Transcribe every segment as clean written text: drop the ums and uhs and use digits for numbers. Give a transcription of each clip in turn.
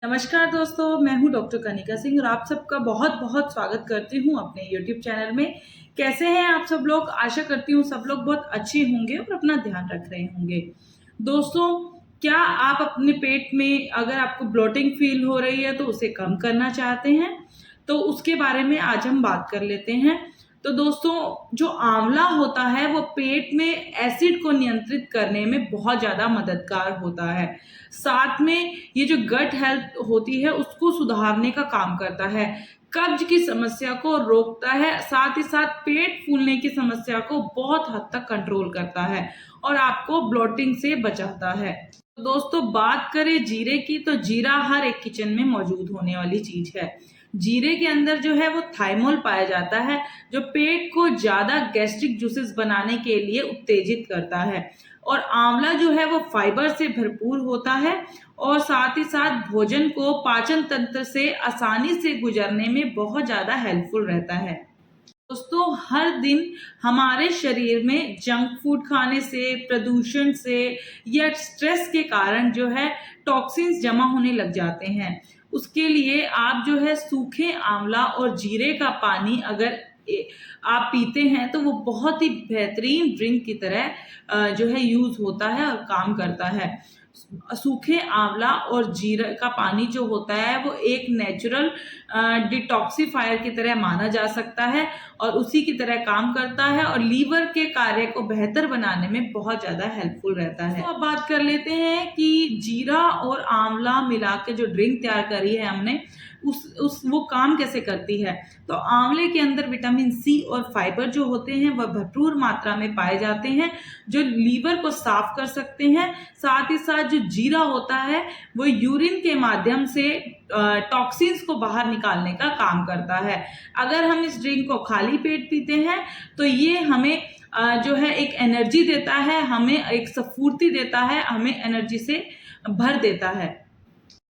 नमस्कार दोस्तों, मैं हूँ डॉक्टर कनिका सिंह और आप सबका बहुत-बहुत स्वागत करती हूँ अपने यूट्यूब चैनल में। कैसे हैं आप सब लोग? आशा करती हूँ सब लोग बहुत अच्छे होंगे और अपना ध्यान रख रहे होंगे। दोस्तों, क्या आप अपने पेट में अगर आपको ब्लोटिंग फ़ील हो रही है तो उसे कम करना चाहते हैं? तो उसके बारे में आज हम बात कर लेते हैं। तो दोस्तों, जो आंवला होता है वो पेट में एसिड को नियंत्रित करने में बहुत ज़्यादा मददगार होता है। साथ में ये जो गट हेल्थ होती है उसको सुधारने का काम करता है। कब्ज की समस्या को रोकता है, साथ ही साथ पेट फूलने की समस्या को बहुत हद तक कंट्रोल करता है और आपको ब्लोटिंग से बचाता है। तो दोस्तों, बात करें जीरे की, तो जीरा हर एक किचन में मौजूद होने वाली चीज है। जीरे के अंदर जो है वो थाइमोल पाया जाता है, जो पेट को ज्यादा गैस्ट्रिक जूसेस बनाने के लिए उत्तेजित करता है। और आंवला जो है वो फाइबर से भरपूर होता है और साथ ही साथ भोजन को पाचन तंत्र से आसानी से गुजरने में बहुत ज्यादा हेल्पफुल रहता है। दोस्तों, हर दिन हमारे शरीर में जंक फूड खाने से, प्रदूषण से या स्ट्रेस के कारण जो है टॉक्सिन्स जमा होने लग जाते हैं। उसके लिए आप जो है सूखे आंवला और जीरे का पानी अगर आप पीते हैं तो वो बहुत ही बेहतरीन ड्रिंक की तरह जो है यूज होता है और काम करता है। सूखे आंवला और जीरा का पानी जो होता है वो एक नेचुरल डिटॉक्सिफायर की तरह माना जा सकता है और उसी की तरह काम करता है और लीवर के कार्य को बेहतर बनाने में बहुत ज्यादा हेल्पफुल रहता है। तो अब बात कर लेते हैं कि जीरा और आंवला मिला के जो ड्रिंक तैयार करी है हमने, उस वो काम कैसे करती है। तो आंवले के अंदर विटामिन सी और फाइबर जो होते हैं वह भरपूर मात्रा में पाए जाते हैं, जो लीवर को साफ कर सकते हैं। साथ ही साथ जो जीरा होता है वो यूरिन के माध्यम से टॉक्सिन्स को बाहर निकालने का काम करता है। अगर हम इस ड्रिंक को खाली पेट पीते हैं तो ये हमें जो है एक एनर्जी देता है, हमें एक स्फूर्ति देता है, हमें एनर्जी से भर देता है।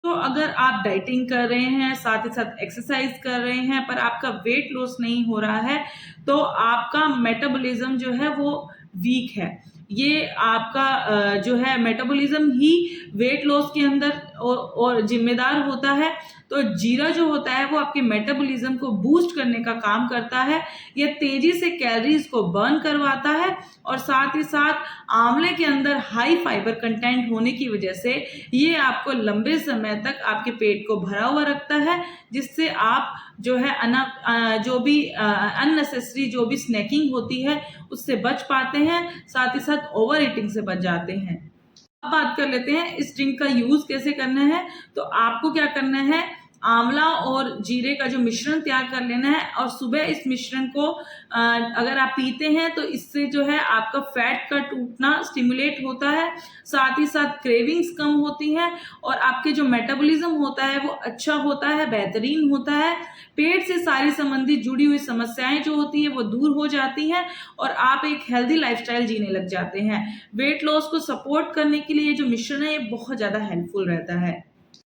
तो अगर आप डाइटिंग कर रहे हैं, साथ ही साथ एक्सरसाइज कर रहे हैं, पर आपका वेट लॉस नहीं हो रहा है, तो आपका मेटाबॉलिज्म जो है वो वीक है। ये आपका जो है मेटाबॉलिज्म ही वेट लॉस के अंदर और जिम्मेदार होता है। तो जीरा जो होता है वो आपके मेटाबॉलिज्म को बूस्ट करने का काम करता है। ये तेजी से कैलोरीज को बर्न करवाता है और साथ ही साथ आंवले के अंदर हाई फाइबर कंटेंट होने की वजह से ये आपको लंबे समय तक आपके पेट को भरा हुआ रखता है, जिससे आप जो है जो भी अननेसेसरी जो भी स्नैकिंग होती है उससे बच पाते हैं, साथ ही साथ ओवर ईटिंग से बच जाते हैं। अब बात कर लेते हैं इस ड्रिंक का यूज कैसे करना है। तो आपको क्या करना है, आंवला और जीरे का जो मिश्रण तैयार कर लेना है और सुबह इस मिश्रण को अगर आप पीते हैं तो इससे जो है आपका फैट का टूटना स्टिमुलेट होता है, साथ ही साथ क्रेविंग्स कम होती हैं और आपके जो मेटाबॉलिज्म होता है वो अच्छा होता है, बेहतरीन होता है। पेट से सारी संबंधित जुड़ी हुई समस्याएं जो होती हैं वो दूर हो जाती हैं और आप एक हेल्दी लाइफस्टाइल जीने लग जाते हैं। वेट लॉस को सपोर्ट करने के लिए जो मिश्रण है ये बहुत ज्यादा हेल्पफुल रहता है।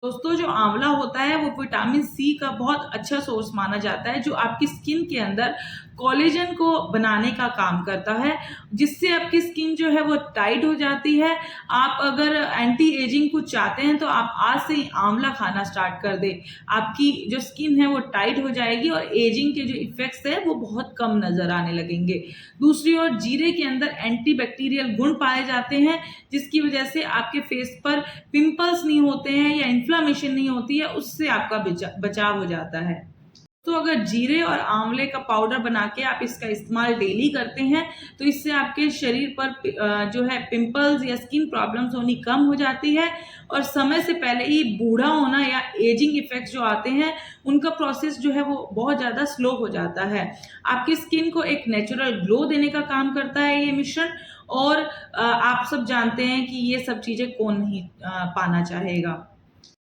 दोस्तों, जो आंवला होता है वो विटामिन सी का बहुत अच्छा सोर्स माना जाता है, जो आपकी स्किन के अंदर कोलेजन को बनाने का काम करता है, जिससे आपकी स्किन जो है वो टाइट हो जाती है। आप अगर एंटी एजिंग कुछ चाहते हैं तो आप आज से ही आंवला खाना स्टार्ट कर दें। आपकी जो स्किन है वो टाइट हो जाएगी और एजिंग के जो इफेक्ट्स है वो बहुत कम नजर आने लगेंगे। दूसरी ओर जीरे के अंदर एंटी बैक्टीरियल गुण पाए जाते हैं, जिसकी वजह से आपके फेस पर पिंपल्स नहीं होते हैं या इन्फ्लामेशन नहीं होती है, उससे आपका बचाव हो जाता है। तो अगर जीरे और आंवले का पाउडर बना के आप इसका इस्तेमाल डेली करते हैं तो इससे आपके शरीर पर जो है पिंपल्स या स्किन प्रॉब्लम्स होनी कम हो जाती है और समय से पहले ही बूढ़ा होना या एजिंग इफेक्ट्स जो आते हैं उनका प्रोसेस जो है वो बहुत ज़्यादा स्लो हो जाता है। आपकी स्किन को एक नेचुरल ग्लो देने का काम करता है ये मिश्रण। और आप सब जानते हैं कि ये सब चीज़ें कौन नहीं पाना चाहेगा।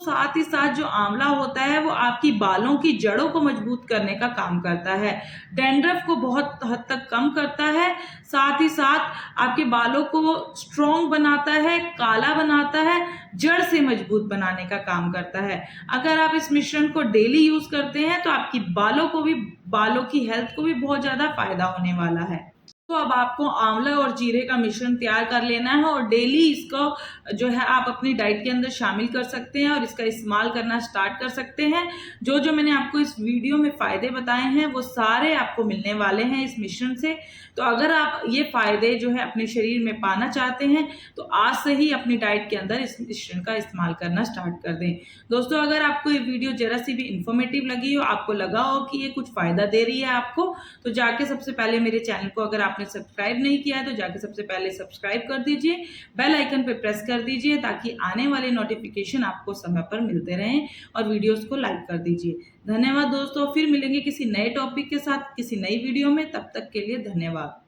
साथ ही साथ जो आंवला होता है वो आपकी बालों की जड़ों को मजबूत करने का काम करता है, डैंड्रफ को बहुत हद तक कम करता है, साथ ही साथ आपके बालों को स्ट्रॉन्ग बनाता है, काला बनाता है, जड़ से मजबूत बनाने का काम करता है। अगर आप इस मिश्रण को डेली यूज करते हैं तो आपकी बालों की हेल्थ को भी बहुत ज्यादा फायदा होने वाला है। तो अब आपको आंवला और जीरे का मिश्रण तैयार कर लेना है और डेली इसको जो है आप अपनी डाइट के अंदर शामिल कर सकते हैं और इसका इस्तेमाल करना स्टार्ट कर सकते हैं। जो जो मैंने आपको इस वीडियो में फ़ायदे बताए हैं वो सारे आपको मिलने वाले हैं इस मिश्रण से। तो अगर आप ये फ़ायदे जो है अपने शरीर में पाना चाहते हैं तो आज से ही अपनी डाइट के अंदर इस मिश्रण का इस्तेमाल करना स्टार्ट कर दें। दोस्तों, अगर आपको ये वीडियो ज़रा सी भी इंफॉर्मेटिव लगी हो, आपको लगा हो कि ये कुछ फ़ायदा दे रही है आपको, तो जाके सबसे पहले मेरे चैनल को अगर आपने सब्सक्राइब नहीं किया है तो जाके सबसे पहले सब्सक्राइब कर दीजिए, बेल आइकन पे प्रेस कर दीजिए ताकि आने वाले नोटिफिकेशन आपको समय पर मिलते रहें और वीडियोस को लाइक कर दीजिए। धन्यवाद दोस्तों, फिर मिलेंगे किसी नए टॉपिक के साथ किसी नई वीडियो में, तब तक के लिए धन्यवाद।